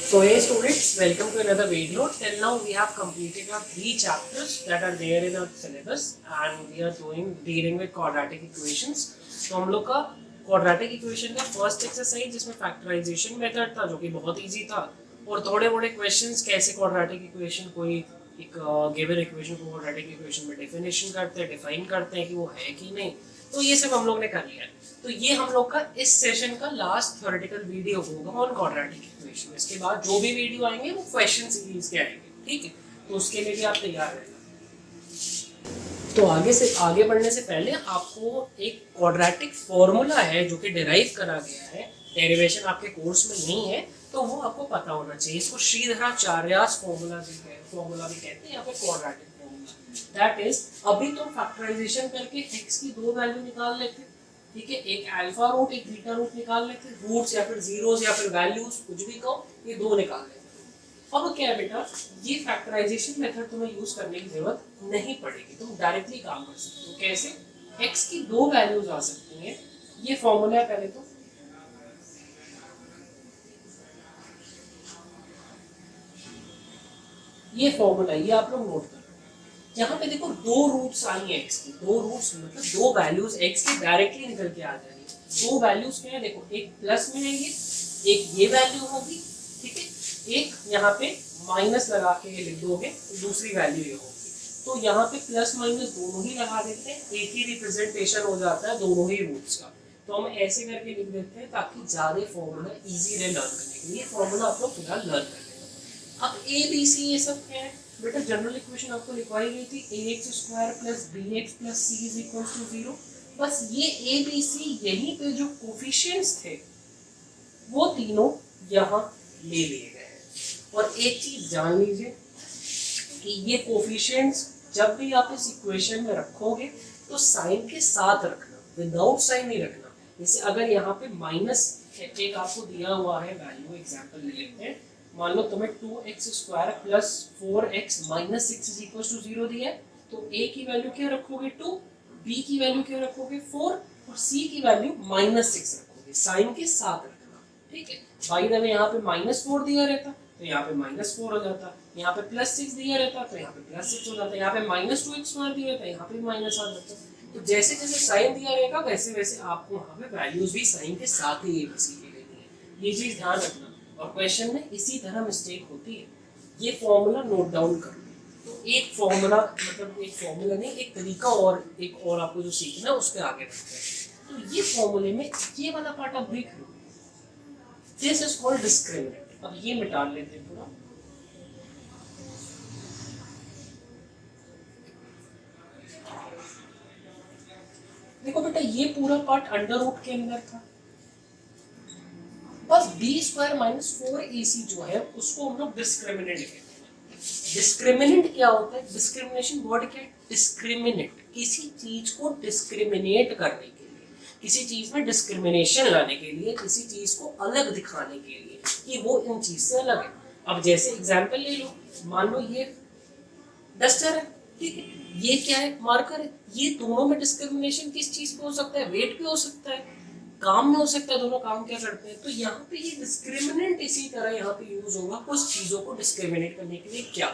So hey students, welcome to another video. Till now we have completed our 3 chapters that are there in our syllabus and we are dealing with quadratic equations. तो हम लोग का quadratic equation का first exercise जिसमें factorization method था जो कि बहुत easy था और थोड़े मोड़े questions कैसे quadratic equation कोई एक given equation को quadratic equation में definition करते हैं, define करते हैं कि वो है कि नहीं, तो ये सब हम लोग ने कर लिया है। तो ये हम लोग का इस सेशन का लास्ट थ्योरेटिकल वीडियो होगा ऑन क्वाड्रेटिक इक्वेशन। इसके बाद जो भी वीडियो आएंगे वो क्वेश्चन सीरीज के आएंगे, ठीक है? तो उसके लिए भी आप तैयार रहना। तो आगे बढ़ने से पहले आपको एक क्वाड्रेटिक फॉर्मूला है जो कि डिराइव करा गया है, डेरिवेशन आपके कोर्स में नहीं है तो वो आपको पता होना चाहिए। इसको श्रीधराचार्यास फॉर्मूला भी कहते हैं या फिर क्वाड्रेटिक फॉर्मूला। दैट इज, अभी तो फैक्टराइजेशन करके x की दो वैल्यू निकाल लेते, ठीक है? एक अल्फा रूट एक बीटा रूट निकाल लेते, रूट्स या फिर जीरोस या फिर वैल्यूज कुछ भी कहो, ये दो निकाल लेते। अब क्या है बेटा, ये फैक्टराइजेशन मेथड तुम्हें यूज करने की जरूरत नहीं पड़ेगी, तुम डायरेक्टली काम कर सकते हो। कैसे? x की दो वैल्यूज आ सकती हैं, ये फॉर्मूला है पहले तो। ये फॉर्मूला ये आप लोग नोट कर, यहाँ पे देखो दो रूट्स आई हैं x की, दो रूट्स मतलब दो वैल्यूज x की डायरेक्टली निकल के आ जा रही है। दो वैल्यूज क्या है देखो, एक प्लस में है एक ये वैल्यू होगी, ठीक है? एक यहाँ पे माइनस लगा के लिख दोगे, दूसरी वैल्यू ये होगी। तो यहाँ पे प्लस माइनस दोनों ही लगा देते हैं, एक ही रिप्रेजेंटेशन हो जाता है दोनों ही रूट्स का। तो हम ऐसे करके लिख देते हैं ताकि ज्यादा फॉर्मूला इजी रहे लर्न करने के लिए। फॉर्मूला आप लोग फिलहाल लर्न कर लेना। अब ए बी सी ये सब क्या है बेटा, जनरल इक्वेशन आपको लिखवाई गई थी ax² + bx + c = 0। बस ये ए बी सी यहीं पे जो कोफिशिएंट्स थे वो तीनों यहाँ ले लिए गए हैं। और एक चीज जान लीजिए कि ये कोफिशिएंट्स जब भी आप इस इक्वेशन में रखोगे तो साइन के साथ रखना, विदाउट साइन नहीं रखना। जैसे अगर यहाँ पे माइनस एक आपको दिया हुआ है वैल्यू, एग्जांपल ले लेते हैं, मान लो तुम्हें 2x² + 4x - 6 = 0 दिया है, तो a की वैल्यू क्या रखोगे 2, b की वैल्यू क्या रखोगे 4 और c की वैल्यू -6 रखोगे, साइन के साथ रखना, ठीक है? बाय द वे यहाँ पे -4 दिया रहता तो यहाँ पे -4 हो जाता, यहाँ पे +6 दिया रहता तो यहाँ पे +6 हो जाता, यहाँ पे -2x² दिया रहता यहाँ पे माइनस आ जाता। तो जैसे जैसे साइन दिया रहेगा वैसे वैसे आपको वहाँ पे वैल्यूज भी साइन के साथ ही ABC की लेनी है, ये चीज ध्यान रखना। और क्वेश्चन में इसी तरह मिस्टेक होती है। ये फॉर्मूला नोट डाउन कर लो। तो एक फॉर्मूला मतलब एक फॉर्मूला नहीं, एक तरीका और एक और आपको जो सीखना है उस पर आगे बढ़ते हैं। तो ये फॉर्मूले में ये वाला पार्ट आप देख लो, दिस इज कॉल्ड डिस्क्रिमिनेंट। अब ये मिटा लेते हैं पूरा। देखो बेटा ये पूरा पार्ट अंडर रूट के अंदर था, बस b² - 4ac जो है उसको हम लोग डिस्क्रिमिनेंट कहते हैं। डिस्क्रिमिनेंट क्या होता है? डिस्क्रिमिनेशन वर्ड क्या है? डिस्क्रिमिनेट, किसी चीज को डिस्क्रिमिनेट करने के लिए, किसी चीज में डिस्क्रिमिनेशन लाने के लिए, किसी चीज को अलग दिखाने के लिए कि वो इन चीज से अलग है। अब जैसे एग्जांपल ले लो, मान लो ये डस्टर है, ठीक है? ये क्या है? मार्कर है। ये दोनों में डिस्क्रिमिनेशन किस चीज पे हो सकता है? वेट पे हो सकता है, काम में हो सकता है, दोनों काम क्या करते हैं। तो यहाँ पे ये डिस्क्रिमिनेंट इसी तरह यहाँ पे यूज होगा कुछ चीजों को डिस्क्रिमिनेट करने के लिए। क्या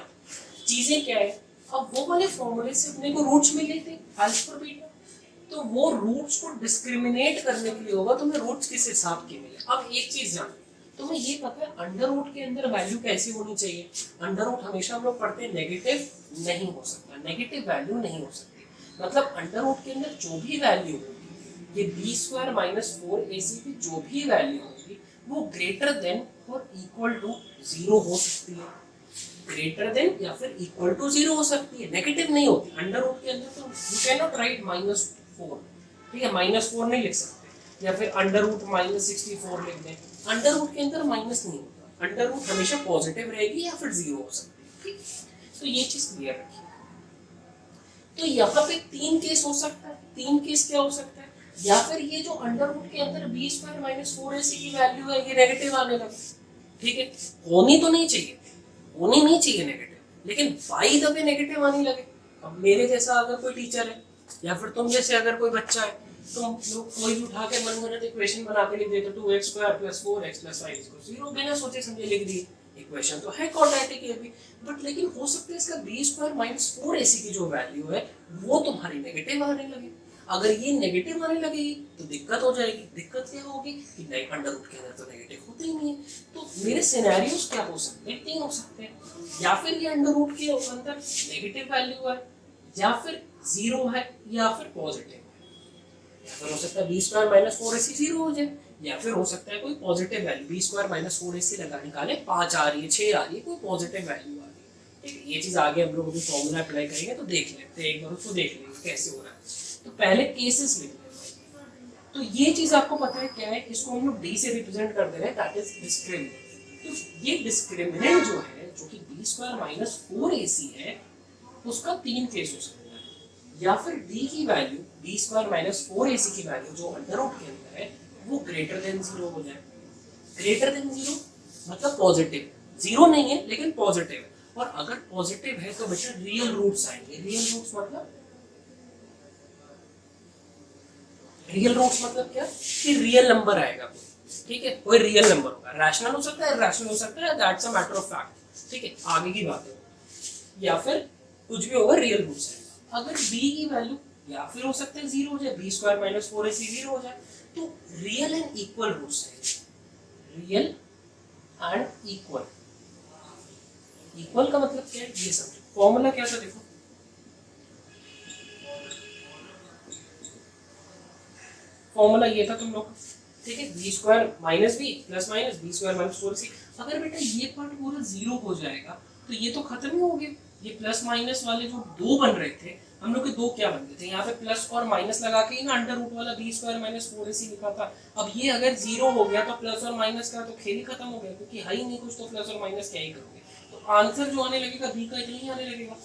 चीजें क्या है? अब वो वाले फॉर्मूले से अपने को रूट्स मिले थे अल्फा बीटा, तो वो रूट्स को डिस्क्रिमिनेट करने के लिए होगा तुम्हें रूट्स किस हिसाब के मिले। अब एक चीज जान, तुम्हें ये पता है अंडर रूट के अंदर वैल्यू कैसी होनी चाहिए? अंडर रूट हमेशा हम लोग पढ़ते हैं नेगेटिव नहीं हो सकता, नेगेटिव वैल्यू नहीं हो सकती। मतलब अंडर रूट के अंदर जो भी वैल्यू होगी, ये b² - 4ac की जो भी वैल्यू होगी वो ग्रेटर देन और इक्वल टू 0 हो सकती है, ग्रेटर देन या फिर इक्वल टू 0 हो सकती है, नेगेटिव नहीं होती। अंडर रूट के अंदर तो यू कैन नॉट राइट -4, ठीक है? -4 नहीं लिख सकते, या फिर अंडर रूट -64 लिख दें। अंडर रूट के अंदर माइनस नहीं होता, अंडर रूट हमेशा पॉजिटिव रहेगी या फिर 0 हो सकती है, ठीक? तो ये चीज क्लियर रखिए। तो यहाँ पे 3 केस हो सकता है। 3 केस क्या हो सकता है? या फिर ये जो अंडर रूट के अंदर b² - 4ac की वैल्यू है ये नेगेटिव आने लगे, ठीक है? होनी तो नहीं चाहिए, होनी नहीं चाहिए नेगेटिव, लेकिन बाय द वे नेगेटिव आने लगे। अब मेरे जैसा अगर कोई टीचर है या फिर तुम जैसे अगर कोई बच्चा है, तुम लोग कोई भी उठा के मनगढ़ंत इक्वेशन बना के लिख देते 2x² + 4x + 5 = 0, बिना सोचे समझे लिख दिए, इक्वेशन तो है क्वाड्रेटिक ये भी, बट लेकिन हो सकता है इसका बी स्क्वायर माइनस 4ac की जो वैल्यू है वो तुम्हारी नेगेटिव आने लगे। अगर ये नेगेटिव आने लगेगी तो दिक्कत हो जाएगी। दिक्कत क्या होगी कि नहीं, अंडर रूट के अंदर तो नेगेटिव होते ही नहीं है। तो मेरे सिनेरियोस क्या हो सकते हैं, 3 हो सकते हैं। या फिर ये अंडर रूट के अंदर नेगेटिव वैल्यू है, या फिर 0 है, या फिर पॉजिटिव है। या फिर हो सकता है बी स्क्वायर माइनस 4ac 0 हो जाए, या फिर हो सकता है कोई positive value b square minus 4ac लगा निकाले 5 आ रही है, 6 आ रही है, कोई पॉजिटिव वैल्यू आ रही है। ठीक है, ये चीज आगे हम लोग फॉर्मूला अप्लाई करेंगे तो देख लेते हैं, एक बार उसको देख लेंगे कैसे हो रहा है। तो पहले केसेस लिख लेते हैं। तो ये चीज आपको पता है क्या है, इसको हम लोग डी से रिप्रेजेंट कर दे रहे हैं, दैट इज डिस्क्रिमिनेंट। तो ये डिस्क्रिमिनेंट जो है, जो कि बी स्क्वायर माइनस 4ac है, उसका 3 केस हो सकता है। या फिर डी की value b square minus 4ac की वैल्यू जो अंडर रूट के अंदर है वो ग्रेटर देन 0 हो जाए। ग्रेटर देन 0 मतलब पॉजिटिव, 0 नहीं है लेकिन पॉजिटिव है। और अगर पॉजिटिव है तो बेटा रियल रूट्स आएंगे। रियल रूट्स मतलब क्या कि रियल नंबर आएगा। ठीक है, कोई रियल नंबर होगा, रैशनल हो सकता है, इरैशनल हो सकता है, that's a matter of fact. ठीक है, आगे की बात है। या फिर कुछ भी होगा, रियल रूट्स आएगा। अगर b की वैल्यू या फिर हो सकता है 0 हो जाए, बी स्क्वायर माइनस 4ac 0 हो जाए, तो रियल एंड इक्वल रूट्स है। रियल एंड इक्वल, इक्वल का मतलब क्या है ये समझो। फॉर्मूला क्या था देखो, फॉर्मूला ये था तुम लोग, ठीक है, b square minus b plus minus b square minus 4ac। अगर बेटा ये पार्ट पूरा 0 हो जाएगा तो ये तो खत्म ही हो गए। ये प्लस माइनस वाले जो 2 बन रहे थे, हम लोग के 2 क्या बनते थे, यहाँ पे प्लस और माइनस लगा के ही ना अंडर रूट वाला बी स्क्वायर माइनस 4ac लिखा था। अब ये अगर 0 हो गया तो प्लस और माइनस का तो खेल ही खत्म हो गया, क्योंकि है ही नहीं कुछ, तो प्लस और माइनस क्या ही करोगे। तो आंसर जो आने लगेगा बी का इतना ही आने लगेगा,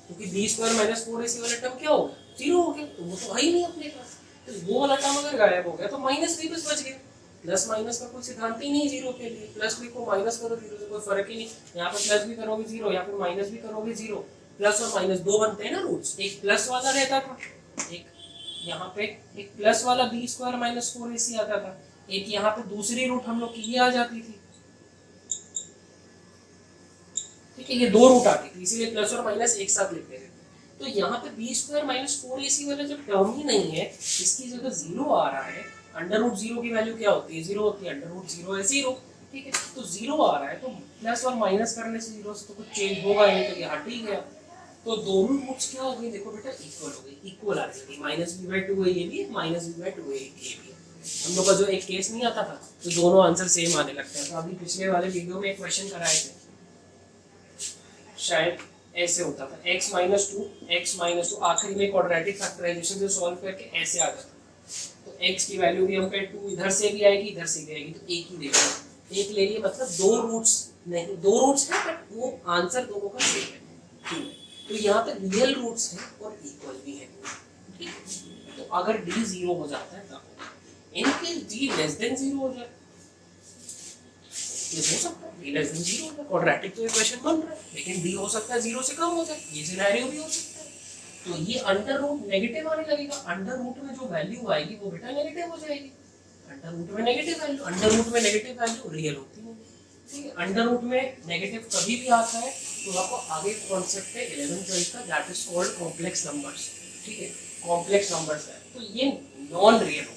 क्योंकि बी स्क्वायर माइनस 4ac वाला टर्म क्या होगा, 0 हो गया, तो वो तो है ही नहीं अपने पास। तो वो वाला टर्म अगर गायब हो गया तो माइनस भी बस बच गया। प्लस माइनस का कोई सिद्धांत ही नहीं 0 के लिए। प्लस भी को माइनस करो 0 से कोई फर्क ही नहीं। यहाँ पे प्लस भी करोगे 0, या फिर माइनस भी करोगे 0। प्लस और माइनस 2 बनते हैं ना रूट्स, एक प्लस वाला रहता था, एक यहाँ पे एक प्लस वाला बी स्क्वायर माइनस 4ac आता था, एक यहाँ पे दूसरी रूट हम लोग की ये आ जाती थी। ठीक है, ये 2 रूट आती थी, इसीलिए प्लस और माइनस एक साथ लिखते थे। तो यहाँ पे बी स्क्वायर माइनस 4ac वाला जब टर्म ही नहीं है, इसकी जगह 0 आ रहा है। अंडर रूट 0 की वैल्यू क्या होती है, 0 होती है। अंडर रूट 0 है 0। ठीक है, तो 0 आ रहा है, तो प्लस और माइनस करने से 0 से तो कुछ चेंज होगा नहीं, तो ये हट ही गया। तो दोनों रूट्स क्या हो गई, देखो बेटा इक्वल हो गई, इक्वल आ रही है। माइनस बी बाई 2 है ये भी, माइनस बी बाई 2 है ये भी। हम लोग का जो एक केस नहीं आता था, तो दोनों आंसर सेम आने लगता है। तो अभी पिछले वाले वीडियो में एक क्वेश्चन कराए थे, शायद ऐसे होता था x माइनस टू आखिरी में क्वाड्रेटिक फैक्टराइजेशन से सॉल्व करके ऐसे आ जाता। तो x की वैल्यू भी हम कहें 2 इधर से भी आएगी, इधर से भी आएगी, तो एक ही देगा। एक ले लिए मतलब 2 रूट्स नहीं, 2 रूट्स है बट वो आंसर दोनों का सेम है। तो यहाँ पे रियल रूट्स हैं और इक्वल भी है। ठीक, तो अगर d 0 हो जाता है तब in case d less than 0 हो जाए, ये हो सकता है d लेस देन 0 हो जाए, क्वाड्रेटिक तो इक्वेशन बन रहा है, लेकिन d हो सकता है 0 से कम हो जाए, ये सिनेरियो भी हो सकता है। तो ये अंडर रूट नेगेटिव आने लगेगा। अंडर रूट में जो वैल्यू आएगी वो बेटा नेगेटिव हो जाएगी। अंडर रूट में नेगेटिव वैल्यू, अंडर रूट में नेगेटिव वैल्यू रियल होती है। ठीक है, अंडर रूट में नेगेटिव कभी भी आता है तो आपको आगे कॉन्सेप्ट है 11th 12th का, that is called complex numbers. ठीक है, कॉम्प्लेक्स नंबर्स है तो ये नॉन रियल होगा।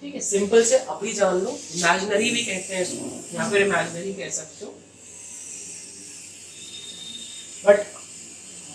ठीक है, सिंपल से अभी जान लो। इमेजिनरी भी कहते हैं इसको, यहाँ पर इमेजिनरी कह सकते हो, but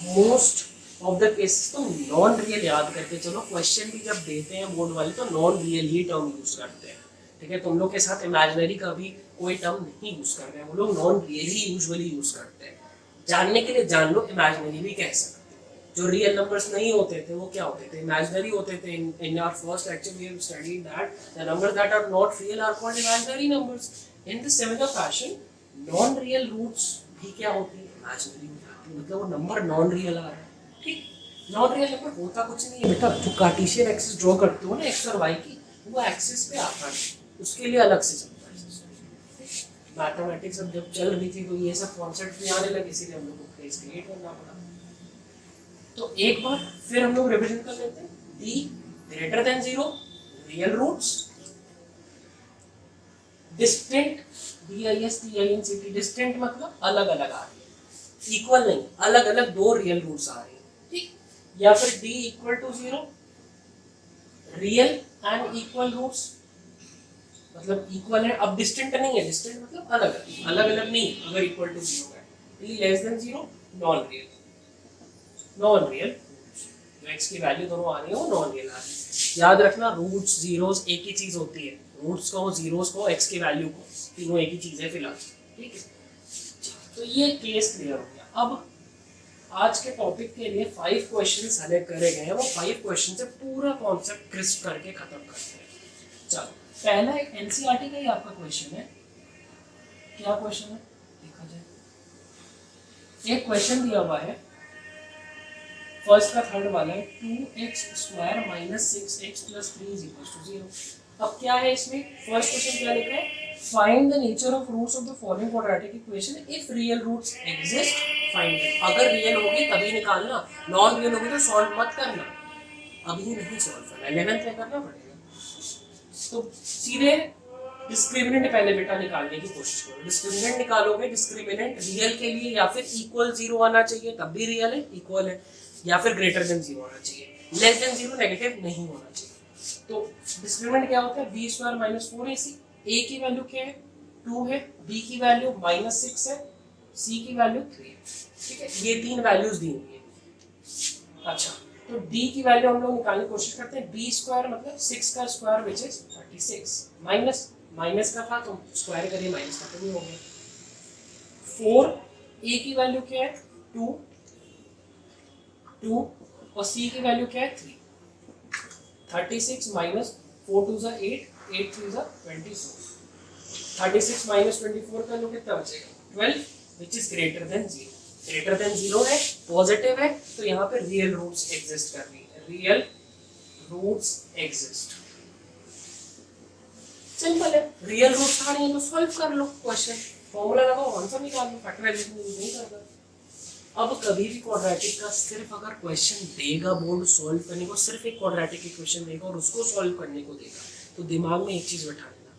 most of the cases तो नॉन रियल याद करके चलो। क्वेश्चन भी जब देते हैं बोर्ड वाले तो नॉन रियल ही टर्म यूज करते हैं। ठीक है, तुम लोग के साथ इमेजिनरी का भी कोई टर्म नहीं यूज कर रहे हैं, वो लोग नॉन रियल ही यूजुअली यूज करते हैं। जानने के लिए जान लो, इमेजिनरी भी कह सकते हैं। जो रियल नंबर्स नहीं होते थे वो क्या होते थे, इमेजिनरी होते थे। In our first lecture we have studied that the numbers that are not real are called imaginary numbers. In the similar fashion non real roots भी क्या होती है, इमेजिनरी हो जाती है, मतलब वो नंबर नॉन रियल आ रहा है। ठीक, नॉन रियल नंबर होता कुछ नहीं है बेटा। जो कार्टेशियन एक्सिस ड्रॉ करते हो ना एक्स और वाई की, वो एक्सिस पे आता है, उसके लिए अलग से चलता है। मैथमेटिक्स अब जब चल रही थी तो ये सब कॉन्सेप्ट भी आने लगे, इसीलिए हम लोग को फेस क्रिएट करना पड़ा। तो एक बार फिर हम लोग रिवीजन कर लेते हैं। d greater than 0 real roots, distinct DISTINCT distant मतलब अलग अलग आ रही है, इक्वल नहीं, अलग अलग दो रियल रूट्स आ रही है, ठीक। या फिर D equal to 0, real and equal roots, मतलब इक्वल है, अब डिस्टेंट नहीं है, डिस्टेंट मतलब अलग अलग, अलग अलग नहीं अगर इक्वल टू 0 है, less than 0 non real, non real जो x की वैल्यू दोनों आ रही है वो नॉन रियल आ रही है। याद रखना रूट्स जीरोस एक ही चीज होती है, रूट्स को जीरोस को x की वैल्यू को, तीनों एक ही चीज है फिलहाल, ठीक है। तो ये केस क्लियर हो गया। अब आज के टॉपिक के लिए 5 क्वेश्चन सेलेक्ट करे गए हैं, वो 5 क्वेश्चन से पूरा कॉन्सेप्ट क्रिस्प करके खत्म करते हैं। चलो पहला एक एनसीईआरटी का ही आपका क्वेश्चन है, क्या क्वेश्चन है देखा जाए। एक क्वेश्चन दिया हुआ है, फर्स्ट का थर्ड वाला है, 2x² - 6x + 3 = 0। अब क्या है इसमें, फर्स्ट क्वेश्चन क्या लिखा है, find the nature of roots of the following quadratic equation if real roots exist find it. अगर रियल होगी तभी निकालना, नॉन रियल होगी तो सॉल्व मत करना, अभी नहीं सॉल्व करना, 11th में करना पड़ेगा। तो सीधे डिस्क्रिमिनेंट पहले बेटा निकालने की कोशिश करो, डिस्क्रिमिनेंट निकालोगे, डिस्क्रिमिनेंट रियल के लिए या फिर इक्वल 0 आना चाहिए तब भी रियल है, इक्वल है, या फिर ग्रेटर देन 0 आना चाहिए, लेस देन 0 नेगेटिव नहीं होना चाहिए। तो डिस्क्रिमिनेंट क्या होता है, b² - 4ac, a की वैल्यू क्या है 2 है, b की वैल्यू -6 है, c की वैल्यू 3 है, ठीक है, ये तीन वैल्यूज दी हुई है। अच्छा तो d की वैल्यू हम लोग निकालने की कोशिश करते हैं, b² मतलब 6 का square which is 36, minus minus का था तो स्क्वायर करिए, माइनस का तो नहीं हो गया। 4 a की वैल्यू क्या है 2 और c की वैल्यू क्या है 3, 36 - 4 2 = 8, 8 3 = 24, 36 - 24 का लोग कितना बचेगा 12 which is greater than 0, greater than 0 है, पॉजिटिव है, तो यहाँ पे रियल रूट्स एग्जिस्ट कर रही है, रियल रूट्स एग्जिस्ट, सिंपल है, रियल रूट्स आ रही है तो सॉल्व कर लो क्वेश्चन, फॉर्मूला लगाओ आंसर निकाल लो, फैक्टराइजेशन नहीं करना। अब कभी भी क्वाड्रेटिक का सिर्फ अगर क्वेश्चन देगा बोर्ड सॉल्व करने को, सिर्फ एक क्वाड्रेटिक इक्वेशन देगा और उसको सॉल्व करने को देगा, तो दिमाग में एक चीज बैठा लेना,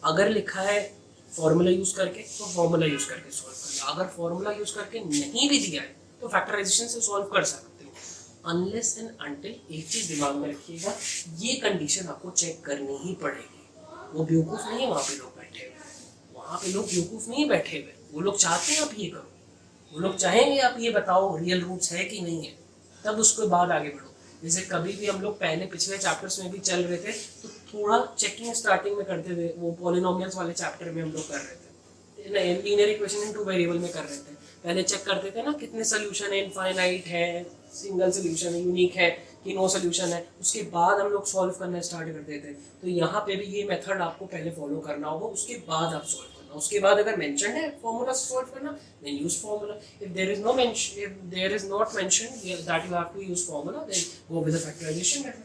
अगर लिखा है फॉर्मूला यूज करके तो फॉर्मूला यूज करके सॉल्व करना, अगर फॉर्मूला यूज करके नहीं भी दिया है तो फैक्टराइजेशन से सॉल्व कर सकते हो, अनलेस एंड अनटिल एक चीज दिमाग में रखिएगा, ये कंडीशन आपको चेक करनी ही पड़ेगी। वो बेवकूफ नहीं है वहाँ पे लोग बैठे हुए, वहाँ पे लोग बेवकूफ नहीं बैठे हुए, वो लोग चाहते हैं आप ये करो, वो लोग चाहेंगे आप ये बताओ रियल रूट्स है कि नहीं है, तब उसके बाद आगे बढ़ो। जैसे कभी भी हम लोग पहले पिछले चैप्टर्स में भी चल रहे थे तो थोड़ा चेकिंग स्टार्टिंग में करते थे, वो पॉलिनोमियल्स वाले चैप्टर में हम लोग कर रहे थे, लीनियर इक्वेशन इन 2 वेरिएबल में कर रहे थे, पहले चेक करते थे ना कितने सोल्यूशन है, इनफाइनाइट है, सिंगल सोल्यूशन है, यूनिक है कि नो सोल्यूशन है, उसके बाद हम लोग सॉल्व करना स्टार्ट करते थे। तो यहाँ पे भी ये मेथड आपको पहले फॉलो करना होगा, उसके बाद आप सॉल्व करना, उसके बाद अगर मेंशन है फॉर्मूला सॉल्व करना then use formula, if there is no mention, if there is not mention that you have to use formula then go with the factorisation method.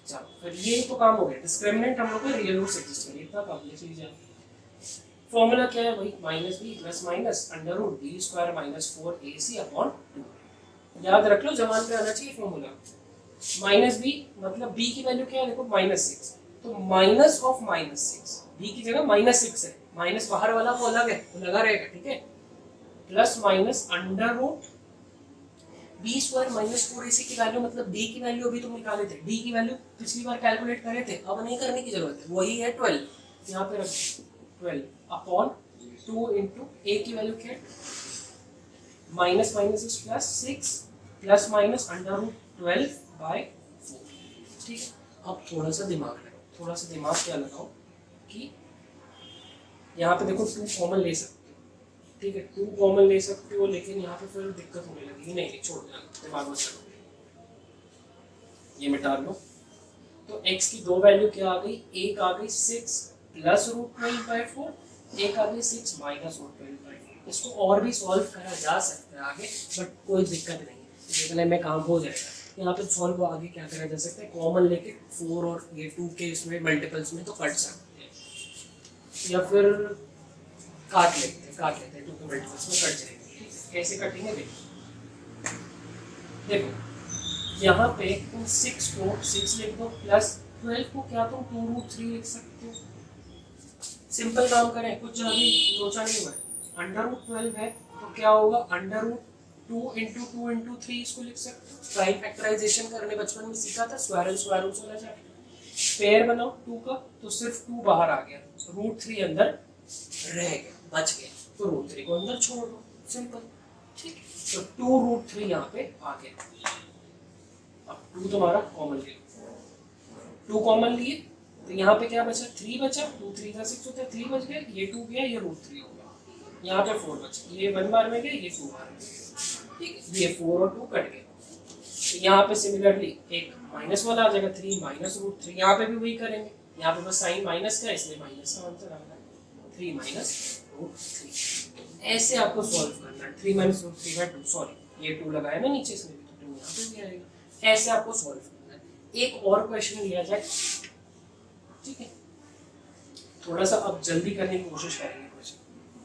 चलो फिर ये तो काम हो गया, डिस्क्रिमिनेंट हम लोग को रियल रूट्स एग्जिस्ट करिए, इतना काम ये चीज है। फॉर्मूला क्या है वही -b + -√b² - 4ac/2, याद रख लो, जबान पे आना चाहिए फॉर्मूला। -b मतलब b की वैल्यू क्या है देखो -6, तो माइनस ऑफ -6, b की जगह -6 है, माइनस बाहर वाला वो अलग है, वो लगा रहेगा, ठीक है, प्लस माइनस √b² - 4ac की वैल्यू मतलब d की वैल्यू अभी तुम निकाले थे, d की वैल्यू पिछली बार कैलकुलेट करे थे, अब नहीं करने की जरूरत है, वही है 12, यहाँ पे रख 12/2 इंटू a की वैल्यू क्या है माइनस इज +6 प्लस माइनस √12/4, ठीक है। अब थोड़ा सा दिमाग लगाओ, थोड़ा सा दिमाग क्या लगाओ कि यहाँ पे देखो 2 कॉमन ले सकते हो, ठीक है, 2 कॉमन ले सकते हो, लेकिन यहाँ पे फिर दिक्कत होने लगेगी, नहीं छोड़ देना, दिमाग मत लगाओ, ये मिटा लो। तो x की 2 वैल्यू क्या आ गई, एक आ गई 6 + √12/4, एक आ गई 6 - √12/4, इसको और भी सॉल्व करा जा सकता है आगे, बट कोई दिक्कत नहीं है, देखने में काम हो जाएगा। यहाँ पे सॉल्व आगे क्या करा जा सकता है, कॉमन लेके 4 और ये 2 के इसमें मल्टीपल्स में तो कट सकते हैं, या फिर काट लेते हैं 2 के मल्टीपल्स में कट जाएंगे, ठीक है। कैसे कटेंगे देखो यहाँ पे तुम 6 को 6 लिख दो, प्लस 12 को क्या तुम 2√3 लिख सकते हो, सिंपल काम करें, कुछ अभी सोचा नहीं हुआ है। √12 है तो क्या होगा, √2 इंटू 2 इंटू 3 इसको लिख सकते हो। प्राइम फैक्टराइजेशन करने बचपन में सीखा था, स्क्वायर एंड स्क्वायर रूट चला जाए। पेयर बनाओ 2 का तो सिर्फ 2 बाहर आ गया, √3 अंदर रह गया, बच गया, तो √3 को अंदर छोड़ दो, सिंपल। ठीक, तो 2√3 यहाँ पे आ गया। अब 2 तुम्हारा कॉमन ले, 2 कॉमन लिए तो यहाँ पे क्या बचा, 3 बचा, 2 3 का 6 होता है, 3 बच गया, ये 2 गया, ये √3 हो गया, यहाँ पे 4 बचा, ये 1 बार में गया, ये 2 बार में गया। ठीक है, ये 4 और 2 कट गए। तो यहाँ पे सिमिलरली एक माइनस वाला आ जाएगा, 3 माइनस √3, यहाँ पे भी वही करेंगे, यहाँ पे बस साइन माइनस का, इसलिए माइनस का आंसर आ रहा है, 3 माइनस √3। ऐसे आपको सॉल्व करना है, 3 माइनस √3 है 2, सॉरी ये 2 लगाया ना नीचे, इसमें भी तो 2 यहाँ पे भी आएगा। ऐसे आपको सॉल्व करना है। एक और क्वेश्चन लिया जाए, ठीक है, थोड़ा सा अब जल्दी करने की कोशिश करेंगे क्वेश्चन,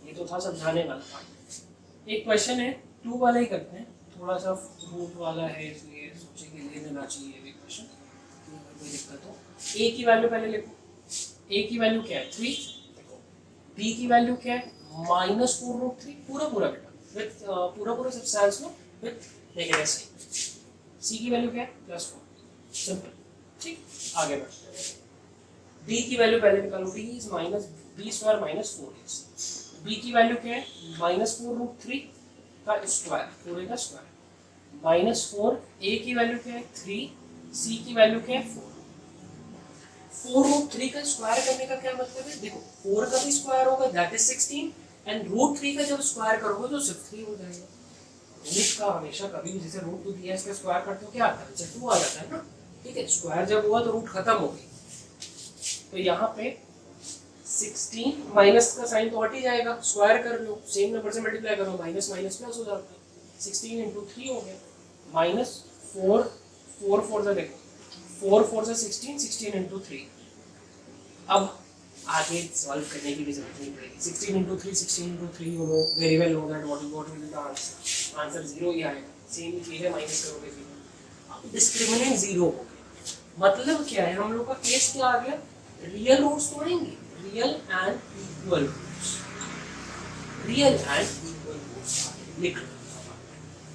ये तो था समझाने वाला पार्ट। एक क्वेश्चन है 2 वाला ही करते हैं, थोड़ा सा रूट वाला है इसलिए सोचे कि ले लेना चाहिए ये क्वेश्चन, कोई दिक्कत हो। ए की वैल्यू पहले लिखो, ए की वैल्यू क्या है 3, देखो बी की वैल्यू क्या है -4√3, पूरा पूरा बेटा विथ पूरा पूरा सब्सटेंस में विथ नेगेटिव साइन। सी की वैल्यू क्या है +4, सिंपल। ठीक, आगे बढ़ते हैं। b की वैल्यू पहले निकालो, b is minus b square minus 4ac। b की वैल्यू क्या है -4√3 का स्क्वायर, पूरे का स्क्वायर, -4। a की वैल्यू क्या है 3, c की वैल्यू क्या है 4। 4√3 का स्क्वायर करने का क्या मतलब है, देखो 4 का भी स्क्वायर होगा दैट इज 16, एंड √3 का जब स्क्वायर करोगे तो सिर्फ 3 हो जाएगा। रूट का हमेशा कभी भी जैसे √2 दिया इसका स्क्वायर करते हो क्या आता है, जब 2 आ जाता है ना। ठीक है, स्क्वायर जब हुआ तो रूट खत्म हो गई, तो यहाँ पे 16 माइनस का साइन तो हट ही जाएगा, स्क्वायर कर लो, सेम नंबर से मल्टीप्लाई करो, माइनस माइनस प्लस हो जाता है, 16 इंटू 3 हो गया, -4 4 4 से देखो 4 4 से 16, 16 इंटू 3। अब आगे सॉल्व करने की भी जरूरत नहीं पड़ेगी, 16 into 3 16 into 3 you know very well know that what will be the answer, answer 0 ही आएगा, सेम चीज है, माइनस करोगे 0। अब डिस्क्रिमिनेंट 0 हो गया, मतलब क्या है, हम लोग का केस क्या आ गया, रियल रूट्स तोड़ेंगे, real and equal roots, real and equal roots लिख लो।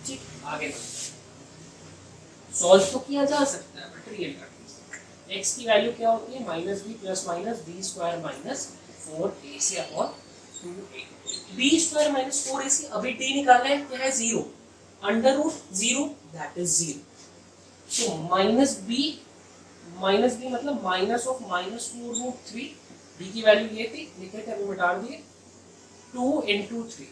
ठीक, आगे सॉल्व तो किया जा सकता है बट रियल का x की वैल्यू क्या होती है -b plus minus b square minus 4ac upon 2a। b square minus 4ac, अभी d निकाला है क्या है 0, √0 दैट इज 0, तो -b मतलब माइनस ऑफ -4√3, b की वैल्यू ये थी, लिखे थे अभी मिटा दिए, 2 इंटू 3।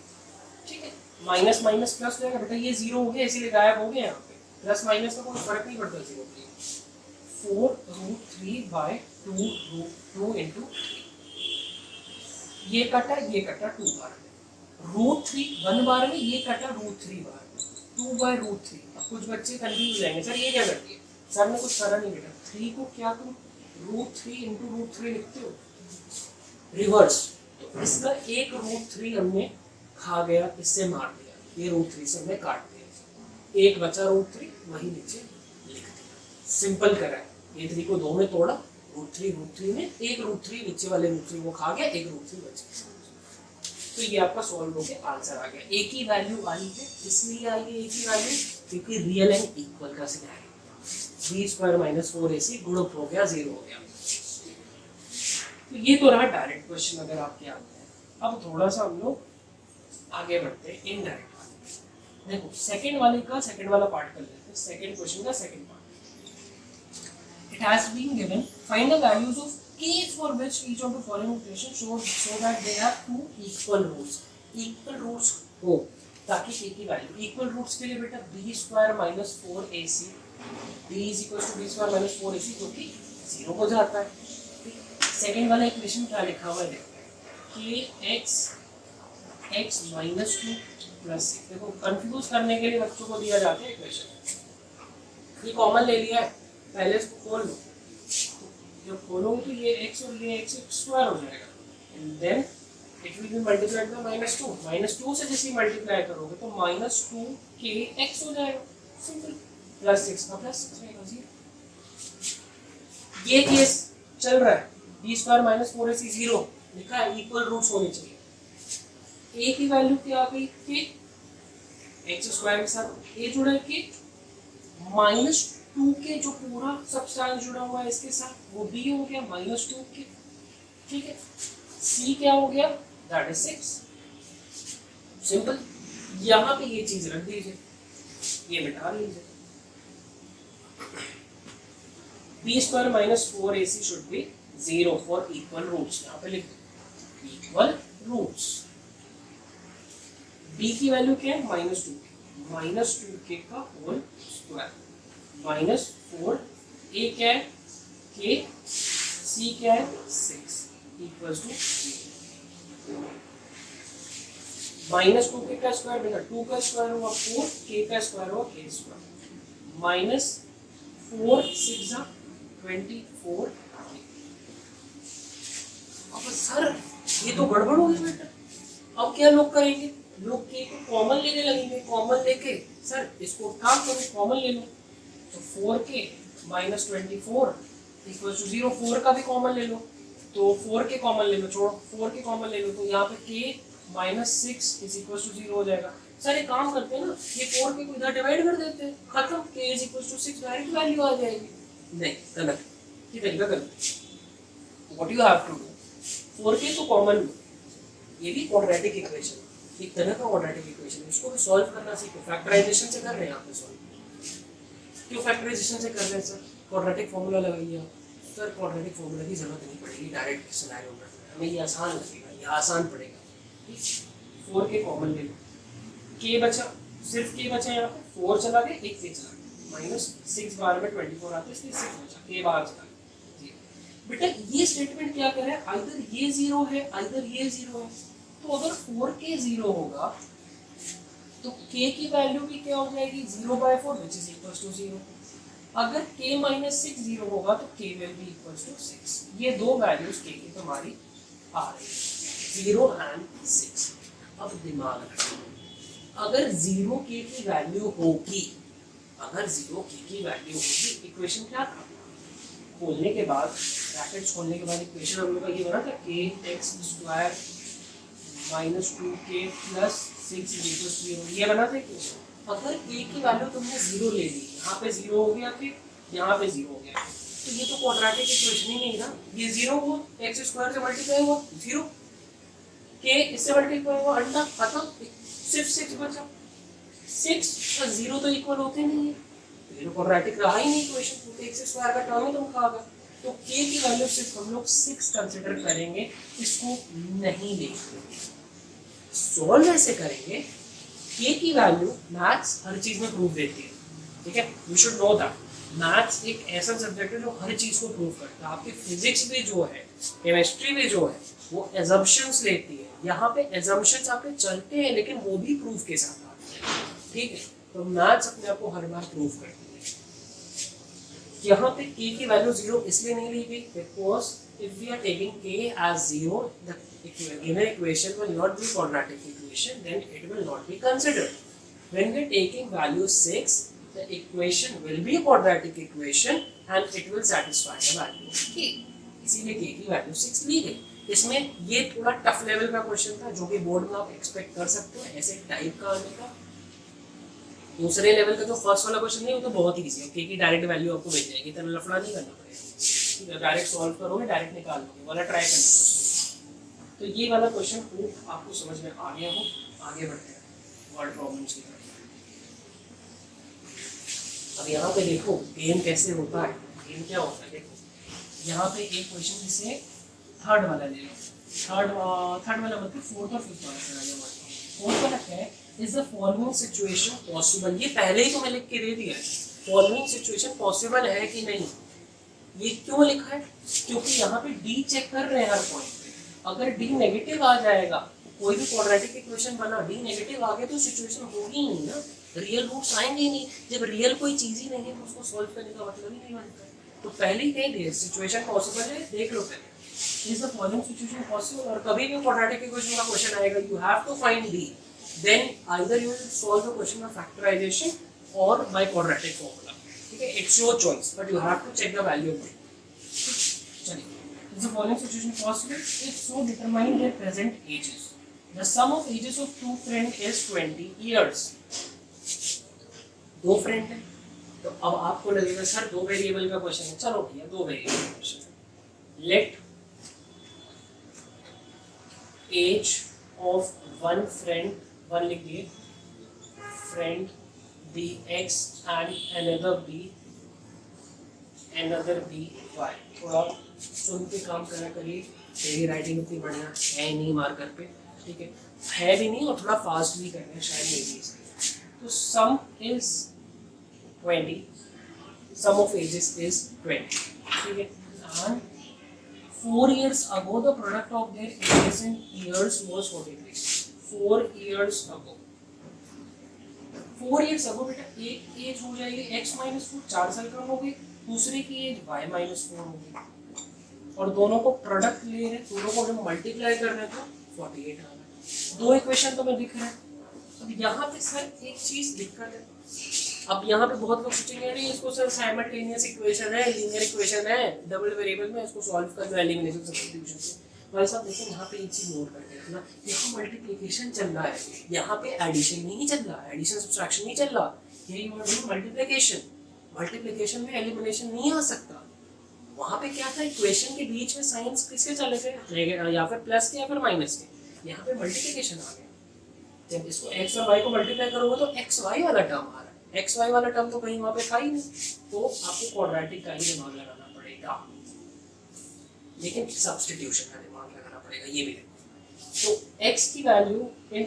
ठीक है, माइनस माइनस प्लस हो जाएगा बेटा, ये 0 हो गया इसीलिए गायब हो गया, यहाँ पे प्लस माइनस का कोई फर्क नहीं पड़ता 0 के लिए। 4√3 बाय 2 इंटू 3, ये कटा 2 बार में, √3 1 बार में, ये कटा √3 बार में, 2 बाय √3। अब कुछ बच्चे कंफ्यूज हो जाएंगे, सर ये क्या कर दिया, सर ने कुछ करा नहीं बेटा, 3 को क्या तुम √3 इंटू √3 लिखते हो रिवर्स, तो इसका एक √3 हमने खा गया, इससे मार दिया, ये √3 से हमने काट दिया, एक बचा √3 वही नीचे लिख दिया, सिंपल करा है। ये 3 को 2 में तोड़ा, √3 में एक √3 नीचे वाले √3 को खा गया, एक √3 बच गया, तो ये आपका सॉल्व हो गया, आंसर आ गया। ए की वैल्यू आई है, इसलिए आई है ए की वैल्यू क्योंकि रियल एंड इक्वल का scenario, b square minus 4ac गुणक हो गया, 0 हो गया। तो ये तो रहा डायरेक्ट क्वेश्चन अगर आपके आते हैं। अब थोड़ा सा हम लोग आगे बढ़ते हैं इनडायरेक्ट वाले। देखो सेकंड वाला पार्ट कर लेते हैं, सेकंड क्वेश्चन का second part. It has been given, find the values of k for which each of the following equations so that they have two equal roots. Equal roots हो ताकि k की value, equal roots के लिए बेटा b square minus 4ac, b is equal to b square minus 4ac जो कि 0 हो जाता है। सेकंड वाला इक्वेशन क्या लिखा हुआ है देखो, k x माइनस 2 प्लस 6। देखो कंफ्यूज करने के लिए बच्चों को दिया जाता है इक्वेशन, ये कॉमन ले लिया है, पहले इसको खोल लो, जब खोलोगे तो ये x और ये x स्क्वायर हो जाएगा, and then it will be multiplied by -2 से जैसे मल्टीप्लाई करोगे तो -2kx हो जाएगा, सिंपल, प्लस 6 का प्लस 6 रहेगा 0। ये केस चल रहा है, b स्क्वायर माइनस 4ac 0, लिखा है इक्वल रूट्स होने चाहिए। ए की वैल्यू क्या आ गई के, एक्स स्क्वायर के साथ ए जुड़ा के, -2 के जो पूरा सब्सटेंस जुड़ा हुआ है इसके साथ वो बी हो गया -2 के, ठीक है। सी क्या हो गया, दैट इज 6, सिंपल। यहाँ पे ये चीज रख दीजिए, ये मिटा लीजिए। b square -4ac should be 0 for equal roots, यहाँ पे लिख दो इक्वल रूट्स। b की वैल्यू क्या है, -2 के का होल स्क्वायर -4, a क्या है k, c क्या है 6 इक्वल्स टू 2 के का स्क्वायर बेटा 2 का स्क्वायर हुआ 4, k का स्क्वायर हुआ k स्क्वायर -4 6 24। अब सर ये तो गड़बड़ हो गई बेटा, अब क्या लोग करेंगे, लोग k को कॉमन लेने लगेंगे, कॉमन लेके सर इसको उठा करो कॉमन ले लो, तो 4k -24 इक्वल्स टू 0, 4 का भी कॉमन ले लो, तो 4 के कॉमन ले लो, छोड़ो 4 के कॉमन ले लो, तो यहाँ पे k -6 इज इक्वल टू 0 हो जाएगा। सर एक काम करते हैं ना, ये 4 के को इधर डिवाइड कर देते हैं, खत्म, k is equal to 6 direct value आ जाएगी। नहीं गलत, ये तरीका गलत। What you have to do, 4k तो कॉमन लो, ये भी क्वाड्रेटिक इक्वेशन, एक तरह का क्वाड्रेटिक इक्वेशन है, उसको भी सॉल्व करना सीखो। फैक्टराइजेशन से कर रहे हैं आप सॉल्व, क्यों फैक्टराइजेशन से कर रहे हैं सर, क्वाड्रेटिक फॉर्मूला लगाइए आप। सर क्वाड्रेटिक फॉर्मूला की जरूरत नहीं पड़ेगी, डायरेक्ट सिनेरियो में हमें ये आसान लगेगा, ये आसान पड़ेगा। 4 के कॉमन ले लो, k बचा, सिर्फ k बचा, यहाँ पे 4 चला गया, एक k चला गया, -6 बार में 24 आता है, इसलिए 6 बचा, k बाहर चला गया। बेटा ये स्टेटमेंट क्या कह रहा है, आइदर ये 0 है आइदर ये 0 है, तो अगर 4k 0 होगा तो k की वैल्यू भी क्या हो जाएगी 0/4 विच इज इक्वल्स टू 0। अगर k -6 0 होगा तो k will be equals to 6। ये दो वैल्यूज k की तुम्हारी आ रही है 0 एंड 6। अब दिमाग लगाओ, अगर 0k की वैल्यू होगी, अगर 0k की वैल्यू होगी, इक्वेशन क्या था, खोलने के बाद ब्रैकेट्स खोलने के बाद इक्वेशन हम लोग का ये बना था kx² -2k + 6 = 0, ये बना था इक्वेशन। अगर k की वैल्यू तुमने 0 ले ली, यहाँ पे 0 हो गया, फिर यहाँ पे 0 हो गया, तो ये तो क्वाड्रेटिक इक्वेशन ही नहीं ना, ये 0 हुआ, x² से मल्टीप्लाई हुआ 0, k इससे मल्टीप्लाई हुआ अंडा, खत्म, सिर्फ 6 बचा। 6 और 0 तो इक्वल होते नहीं है, तो ये तो क्वाड्रेटिक रहा ही नहीं इक्वेशन, क्योंकि x² का टर्म ही तुम खा गए। तो k की वैल्यू सिर्फ हम लोग 6 कंसीडर करेंगे, इसको नहीं देखेंगे। सॉल्व ऐसे करेंगे, k की वैल्यू मैथ्स हर चीज में प्रूफ देती है, ठीक है, you should know that. Maths एक ऐसा सब्जेक्ट है जो हर चीज को प्रूव करता है। आपकी फिजिक्स भी जो है, केमिस्ट्री भी जो है, वो एजम्पशंस लेती है। यहाँ पे एजम्पशंस आपके चलते हैं, लेकिन वो भी प्रूफ के साथ आते हैं, ठीक है। तो मैथ्स अपने आप को हर बार प्रूव करती है। यहाँ पे k की वैल्यू 0 इसलिए नहीं ली गई, because if we are taking k as 0, the given equation will not be quadratic equation, then it will not be considered. When we are taking value 6, the equation will be a quadratic equation and it will satisfy the value of k. इसीलिए k की value 6 ली गई। इसमें ये थोड़ा tough level का question था, जो कि बोर्ड में आप एक्सपेक्ट कर सकते हो ऐसे टाइप का आने का। दूसरे लेवल का जो फर्स्ट वाला क्वेश्चन नहीं, वो तो बहुत ईजी है, k की डायरेक्ट वैल्यू आपको मिल जाएगी, इतना लफड़ा नहीं करना पड़ेगा, डायरेक्ट सॉल्व करोगे डायरेक्ट निकाल लोगे, वाला ट्राई करना पड़ेगा। तो ये वाला क्वेश्चन प्रूफ आपको समझ में आ गया हो, आगे बढ़ते हैं वर्ड प्रॉब्लम्स की तरफ। अब यहाँ पे देखो गेम कैसे होता है, गेम क्या होता है, देखो यहाँ पे एक क्वेश्चन जिसे थर्ड वाला ले लो, थर्ड वाला मतलब फोर्थ और फिफ्थ वाला। फोर्थ वाला क्या है, is the following situation possible, ये पहले ही तुम्हें लिख के दे दिया है, फॉलोइंग सिचुएशन पॉसिबल है कि नहीं। ये क्यों लिखा है, क्योंकि यहाँ पे डी चेक कर रहे हैं हर पॉइंट पे, अगर डी नेगेटिव आ जाएगा, कोई भी क्वाड्रेटिक इक्वेशन बना, डी नेगेटिव आ गया तो सिचुएशन होगी ही नहीं ना, रियल रूट्स आएंगे ही नहीं। जब रियल कोई चीज ही नहीं है तो उसको सॉल्व करने का मतलब ही नहीं बनता। तो पहले ही कहीं दे सिचुएशन पॉसिबल है, देख लो पहले is the following situation possible. और कभी भी क्वाड्रेटिक इक्वेशन का क्वेश्चन आएगा, you have to find D, then either you will solve the question by factorisation और बाय क्वाड्रेटिक फॉर्मूला, ठीक है, it's your choice, but you have to check the value of D. चलिए Is the following situation possible? If so, determine their present ages. The sum of ages of two friends is 20 years. दो friend है, तो अब आपको लगेगा sir दो variable का question है। चलो भैया दो वेरिएबल क्वेश्चन है। Let age of one friend, one लिख दिए, friend be x and another be y। थोड़ा सुन के काम करा करिए, मेरी राइटिंग इतनी बढ़िया है नहीं मार्कर पे, ठीक है भी नहीं, और थोड़ा फास्ट भी करना है शायद मे भी इसलिए। तो sum is 20, sum of ages is 20, ठीक है। And 4 years ago the product of their ages in years was 43। 4 years ago, 4 years ago बेटा एक एज हो जाएगी x माइनस 4, 4 साल कम हो गई, दूसरे की एज y माइनस 4 होगी, और दोनों को प्रोडक्ट ले रहे हैं, दोनों को जब मल्टीप्लाई कर रहे हैं तो 48 आ रहा है। दो इक्वेशन तो मैं दिख रहा है। अब यहाँ पे सर एक चीज दिक्कत है, अब यहाँ पे बहुत लोग सोचेंगे नहीं इसको सर साइमल्टेनियस इक्वेशन है, लीनियर इक्वेशन है, डबल वेरिएबल में इसको सॉल्व कर लो एलिमिनेशन सब्स्टिट्यूशन से। भाई साहब देखिए यहाँ पे एक चीज नोट करके रखना, यहाँ मल्टीप्लिकेशन चल रहा है, यहाँ पे एडिशन नहीं चल रहा, एडिशन सब्सट्रैक्शन नहीं चल रहा, यही मल्टीप्लिकेशन। मल्टीप्लिकेशन में एलिमिनेशन नहीं आ सकता। वहाँ पे क्या था, इक्वेशन के बीच में साइंस किसके चले थे, या फिर प्लस के या फिर माइनस के। यहाँ पे मल्टीप्लिकेशन आ गया, जब इसको x और y को मल्टीप्लाई करोगे तो एक्स वाई वाला टर्म आ रहा है, एक्स वाई वाला टर्म तो कहीं वहाँ पे था ही नहीं, तो आपको क्वाड्रेटिक का ही दिमाग लगाना पड़ेगा, लेकिन सब्स्टिट्यूशन का दिमाग लगाना पड़ेगा। ये भी देखो, तो x की वैल्यू इन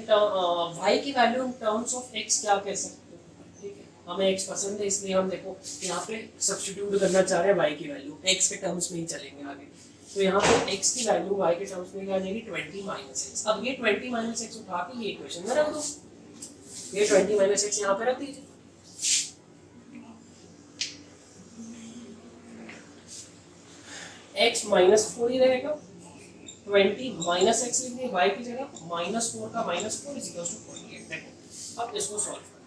y की value in terms of x क्या कह सकते हो, ठीक है। हमें x पसंद है इसलिए हम देखो यहाँ पे सब्स्टिट्यूट करना चाह रहे हैं y की वैल्यू, x के टर्म्स में ही चलेंगे आगे। तो यहाँ पे x की वैल्यू y के टर्म्स में क्या आ जाएगी 20 माइनस एक्स। अब ये 20 माइनस एक्स उठा के ये इक्वेशन में रख दो, ये 20 माइनस एक्स यहाँ पे रख दीजिए। x माइनस 4 ही रहेगा, 20 माइनस एक्स लिख दिए y की जगह, माइनस 4 का माइनस 4 इज इक्वल टू 48। देखो अब इसको सॉल्व करो,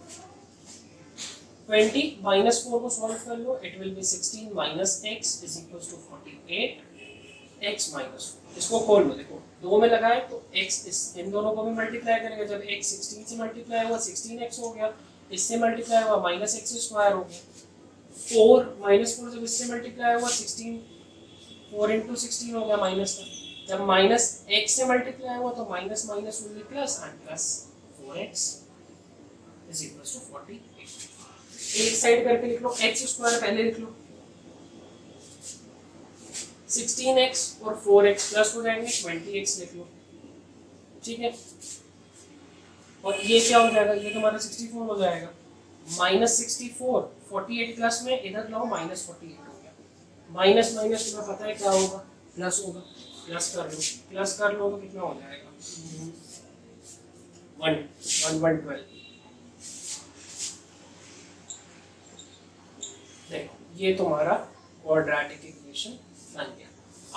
20 माइनस 4 को सॉल्व कर लो, it will be 16 minus X is equal to 48 x minus 4। इसको खोल लो, देखो दो में लगाए तो x इस इन दोनों को भी मल्टीप्लाई करेंगे, जब x 16 से मल्टीप्लाई हुआ 16x हो गया, इससे मल्टीप्लाई हुआ माइनस एक्स स्क्वायर हो गया, 4 माइनस 4 जब इससे मल्टीप्लाई हुआ 16, 4 इंटू 16 हो गया माइनस का, जब माइनस x से मल्टीप्लाई हुआ तो minus minus will be plus and plus 4x is equal to 48। एक साइड करके लिख लो, x स्क्वायर पहले लिख लो, 16x और 4x प्लस हो जाएंगे 20x लिख लो, ठीक है। और ये क्या हो जाएगा, ये तुम्हारा 64 हो जाएगा, माइनस 64 48 प्लस में इधर लाओ माइनस 48 हो गया, माइनस माइनस तुम्हें पता है क्या होगा, प्लस होगा, प्लस कर लो तो कितना हो जाएगा 112। देखो ये तुम्हारा क्वाड्रेटिक इक्वेशन बन गया।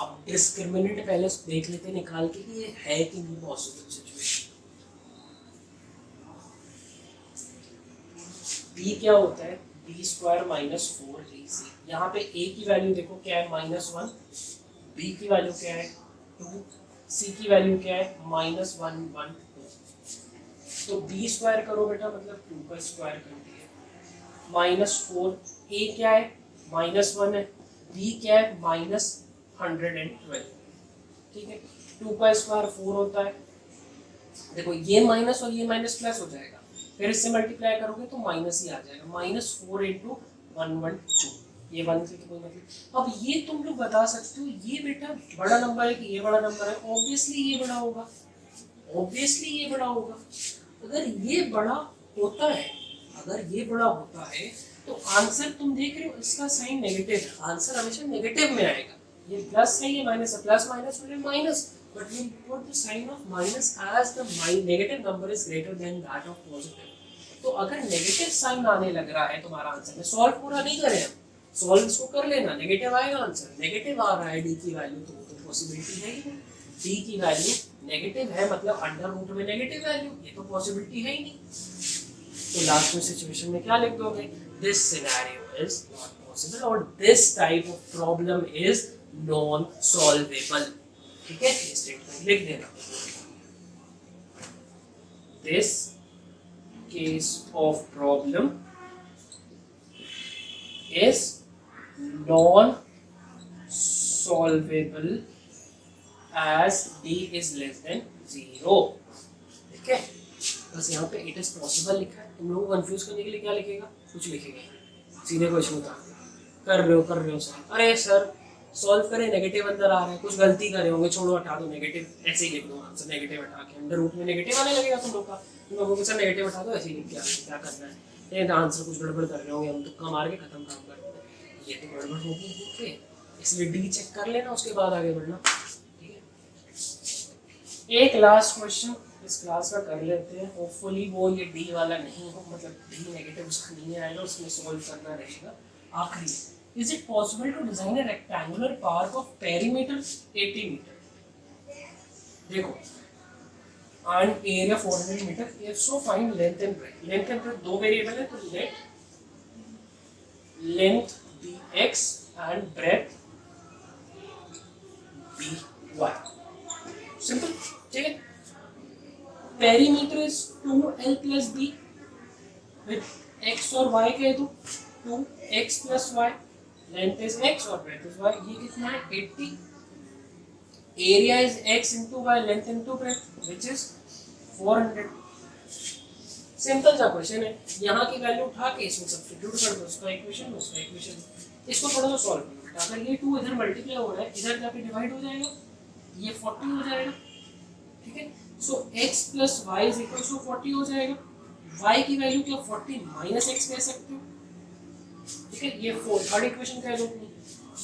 अब डिस्क्रिमिनेंट पहले देख लेते निकाल के कि ये है कि नहीं पॉसिबल सिचुएशन। b क्या होता है, b स्क्वायर माइनस 4ac। यहाँ पे a की वैल्यू देखो क्या है -1, b की वैल्यू क्या है 2, c की वैल्यू क्या है -1 1 2। तो b स्क्वायर करो बेटा मतलब 2 का स्क्वायर कर दिया, -4, a क्या है -1 है, b क्या है -112, ठीक है। 2 का स्क्वायर 4 होता है, देखो ये माइनस और ये माइनस प्लस हो जाएगा, फिर इससे मल्टीप्लाई करोगे तो माइनस ही आ जाएगा, -4 इंटू 112, ये 1 से तो कोई मतलब। अब ये तुम लोग बता सकते हो ये बेटा बड़ा नंबर है कि ये बड़ा नंबर है, ऑब्वियसली ये बड़ा होगा, ऑब्वियसली ये बड़ा होगा। अगर ये बड़ा होता है, अगर ये बड़ा होता है तो आंसर तुम देख रहे हो इसका साइन नेगेटिव है, आंसर हमेशा नेगेटिव में आएगा। ये प्लस है, ये माइनस है, plus minus will B minus, but we put the sign of minus as the negative number is greater than that of positive। तो अगर नेगेटिव साइन आने लग रहा है तुम्हारा आंसर में, सॉल्व पूरा नहीं करें हम, सॉल्व इसको कर लेना, नेगेटिव आएगा आंसर, नेगेटिव आ रहा है d की वैल्यू तो पॉसिबिलिटी है ही नहीं, d की वैल्यू नेगेटिव है मतलब अंडर रूट में नेगेटिव वैल्यू, ये तो पॉसिबिलिटी है ही नहीं। तो लास्ट में सिचुएशन में क्या लिख दोगे, this scenario is not possible और this type of problem is non solvable. ठीक है, ये स्टेटमेंट लिख देना। This case of problem is non solvable as d is less than 0। ठीक है, बस यहाँ पे इट इज पॉसिबल लिखा है। तुम लोगों को कंफ्यूज करने के लिए क्या लिखेगा, कुछ लिखेगा, सीधे क्वेश्चन उतार कर रहे हो सर, अरे सर सॉल्व करें, नेगेटिव अंदर आ रहा है, कुछ गलती करे होंगे, छोड़ो हटा दो, नेगेटिव ऐसे ही लिख दो आंसर, नेगेटिव हटा के अंडर रूट में नेगेटिव आने लगेगा तुम लोग का, तुम लोगों को सर नेगेटिव हटा दो, ऐसे ही लिख के क्या करना है, ये आंसर कुछ गड़बड़ कर रहे होंगे, हम तुक्का मार के खत्म काम कर देते हैं, ये तो गड़बड़ होगी ठीक है, इसलिए डी चेक कर लेना, उसके बाद आगे बढ़ना। ठीक है, एक लास्ट क्वेश्चन इस क्लास का कर लेते हैं, होपफुली वो ये डी वाला नहीं हो, मतलब डी नेगेटिव उसका नहीं आएगा, उसमें सॉल्व करना रहेगा। आखिरी, is it possible to design a rectangular park of perimeter 80 meter? देखो, and area 400 meter, if so find length and breadth। length and breadth दो वेरिएबल है, तो let length be x and breadth be y। Simple, ठीक है। Perimeter is 2l plus b with x और y कह दो 2x plus y, length is x और breadth is y, ये कितना है 80, area is x into y, length into breadth which is 400। Simple सा क्वेश्चन है, यहाँ की वैल्यू उठा के इसमें सब्स्टिट्यूट कर दो, उसका इक्वेशन उसका इक्वेशन, इसको थोड़ा सा सॉल्व करो, अगर ये 2 इधर मल्टीप्लाई हो रहा है, इधर जाके डिवाइड हो जाएगा, ये 40 हो जाएगा। ठीक है, सो x plus y is equals to 40 हो जाएगा, y की वैल्यू क्या 40 माइनस x कह सकते हो। ठीक है, ये थर्ड इक्वेशन कह दो,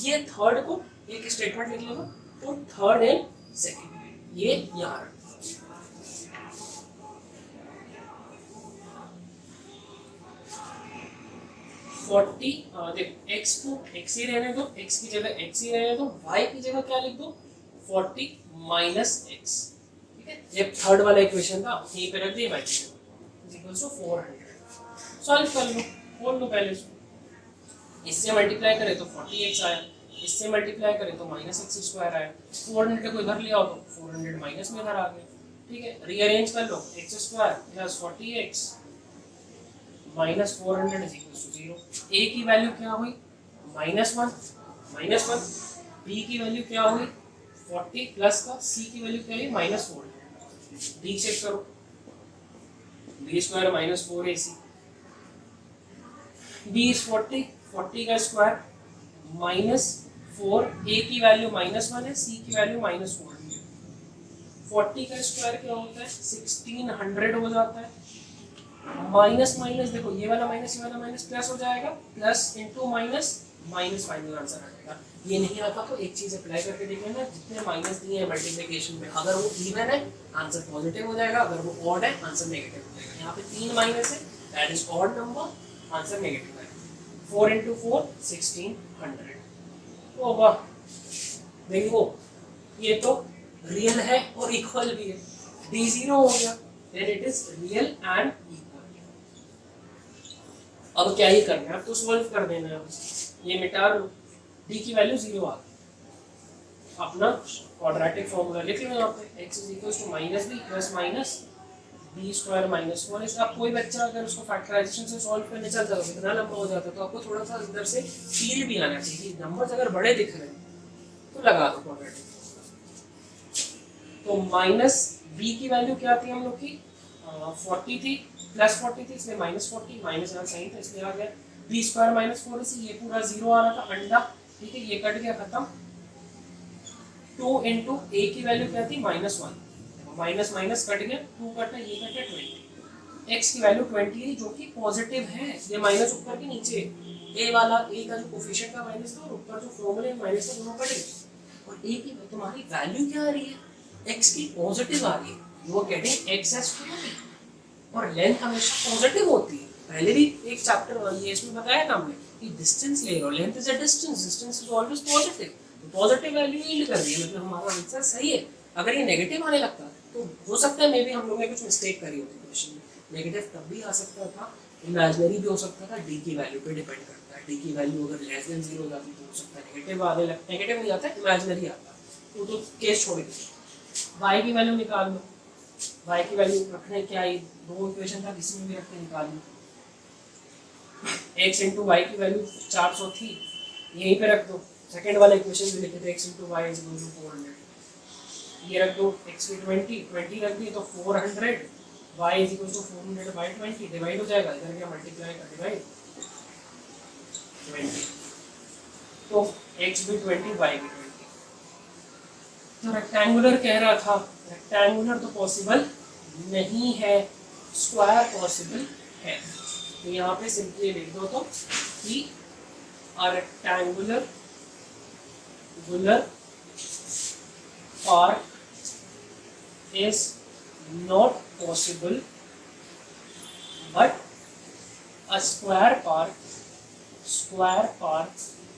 ये थर्ड को एक स्टेटमेंट लिख लेगा, तो थर्ड एंड सेकंड ये यहाँ 40, देखो x को x ही रहने दो, x की जगह x ही रहने दो, y की जगह क्या लिख दो 40 माइनस x। ठीक है, ये थर्ड वाला इक्वेशन था, यहीं पे रख दिया y की जगह इक्वल्स टू 400। सॉल्व कर लो, खोल लो पहले इसको, इससे मल्टीप्लाई करें तो 40x आया, इससे मल्टीप्लाई करें तो माइनस एक्स स्क्वायर आया, 400 को इधर ले आओ तो 400 माइनस में इधर आ गया। ठीक है, रीअरेंज कर लो, X square plus 40x minus 400 is equal to 0। a की वैल्यू क्या हुई माइनस वन, b की वैल्यू क्या हुई 40 प्लस का, c की वैल्यू क्या हुई माइनस 400। d चेक करो, b square minus 4ac, b is 40, 40 का स्क्वायर माइनस 4, a की वैल्यू माइनस 1 है, c की वैल्यू माइनस 4 है, 40 का स्क्वायर क्या होता है 1600 हो जाता है, माइनस माइनस देखो ये वाला माइनस प्लस हो जाएगा, plus into minus minus, final answer आएगा। ये नहीं आता तो एक चीज अप्लाई करके देख लेना, जितने माइनस दिए हैं मल्टीप्लिकेशन में, अगर वो इवन है आंसर पॉजिटिव हो जाएगा, अगर वो ऑड है आंसर नेगेटिव हो जाएगा। यहाँ पे 3 माइनस है, that is odd number, answer negative है। 4 इंटू 4 1600। ओ वाह, देखो ये तो रियल है और इक्वल भी है, d 0 हो गया, then it is real and equal. अब क्या ही करना है, अब तो सॉल्व कर देना है, ये मिटा लो, d की वैल्यू 0 आ गई, अपना क्वाड्रेटिक फॉर्मूला लिख लो यहाँ पे, x is equal to minus b plus minus b square minus 4। अब कोई बच्चा अगर उसको फैक्टराइजेशन से सॉल्व करने चलता तो कितना लंबा हो जाता, तो आपको थोड़ा सा अंदर से फील भी आना चाहिए, नंबर्स अगर बड़े दिख रहे हैं तो लगा दो क्वाड्रेटिक। तो माइनस बी की वैल्यू क्या थी हम लोग की 40 थी, प्लस 40 थी, इसमें माइनस 40, माइनस यहाँ साइन था इसलिए आ गया, बी स्क्वायर माइनस 4 से ये पूरा 0 आ रहा था अंडा। ठीक है, ये कट गया खत्म, 2 इंटू ए की वैल्यू क्या थी माइनस 1, माइनस माइनस कट गया, 2 कटा, ये कटा 20, एक्स की वैल्यू 20 है जो कि पॉजिटिव है, ये माइनस ऊपर के नीचे, ए वाला ए का जो कोफिशिएंट का माइनस था और ऊपर जो फॉर्मूले माइनस था दोनों कट गए, और ए की तुम्हारी वैल्यू क्या आ रही है एक्स की पॉजिटिव आ रही है, you are getting x as 20, और लेंथ हमेशा पॉजिटिव होती है। पहले भी एक चैप्टर ये इसमें बताया था हमने कि डिस्टेंस ले रहे हो, length is a distance, distance is always positive, positive value yield कर रही है, मतलब हमारा आंसर सही है। अगर ये नेगेटिव आने लगता तो हो सकता है मे बी हम लोग ने कुछ मिस्टेक करी होती क्वेश्चन में, नेगेटिव तब भी आ सकता था, इमेजिनरी भी हो सकता था, डी की वैल्यू पे डिपेंड करता है। डी की वैल्यू अगर लेस देन 0 हो जाती तो हो सकता है नेगेटिव आने लग, नेगेटिव नहीं आता, इमेजिनरी आता, तो केस छोड़ दीजिए। y की वैल्यू निकाल लो, y की वैल्यू रखने क्या आई, दो इक्वेशन था किसी में भी रख के निकाल लो। x इंटू वाई की वैल्यू 400 थी, यहीं पे रख दो, सेकंड वाला इक्वेशन भी लिखे थे x into y is equal to 400, ये रख दो, x की 20 रख दी तो 400, y is equal to 400 by 20 divide हो जाएगा, इधर क्या मल्टीप्लाई का डिवाइड 20, तो x भी 20 y भी 20। तो रेक्टेंगुलर कह रहा था, रेक्टेंगुलर तो पॉसिबल नहीं है, स्क्वायर पॉसिबल है। तो यहाँ पे सिंपली लिख दो तो कि a rectangular part is not possible but a square part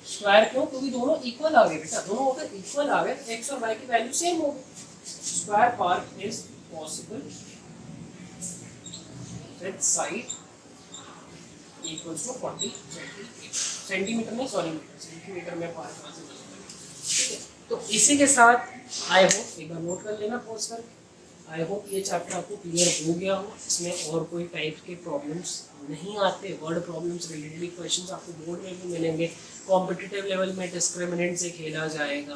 square क्यों, क्योंकि दोनों इक्वल आ गए बेटा, दोनों अगर इक्वल आ गए तो एक्स और वाई की वैल्यू सेम हो गई। Square part is possible with side equals to 40 centimetre नहीं, सॉरी मीटर, सेंटीमीटर में पार्ट कहाँ से बनेगा, ठीक है। तो इसी के साथ आई होप एक बार नोट कर लेना पॉज करके, आई होप ये चैप्टर आपको क्लियर हो गया हो, इसमें और कोई टाइप के प्रॉब्लम्स नहीं आते, वर्ड प्रॉब्लम्स रिलेटेड क्वेश्चंस आपको बोर्ड में भी मिलेंगे, कॉम्पिटिटिव लेवल में डिस्क्रिमिनेंट से खेला जाएगा,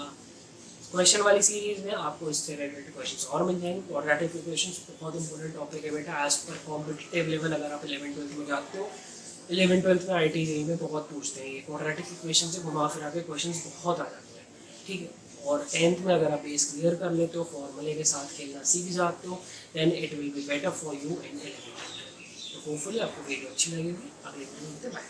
क्वेश्चन वाली सीरीज में आपको इससे रिलेटेड क्वेश्चंस और मिल जाएंगे। क्वाड्रेटिक इक्वेशंस बहुत इंपॉर्टेंट टॉपिक है बेटा, एज पर कॉम्पिटिटिव लेवल अगर आप 11th-12th में जाते हो, 11th-12th में IIT में बहुत पूछते हैं, ये क्वाड्रेटिक इक्वेशन से घुमा फिरा के क्वेश्चंस बहुत आ जाते हैं, ठीक है। और 10th में अगर आप बेस क्लियर कर लेते हो, फॉर्मूले के साथ खेलना सीख जाते हो, then it will be better for you in 11th। तो होपफुली आपको वीडियो अच्छी लगेगी, अगले वीडियो में बाय।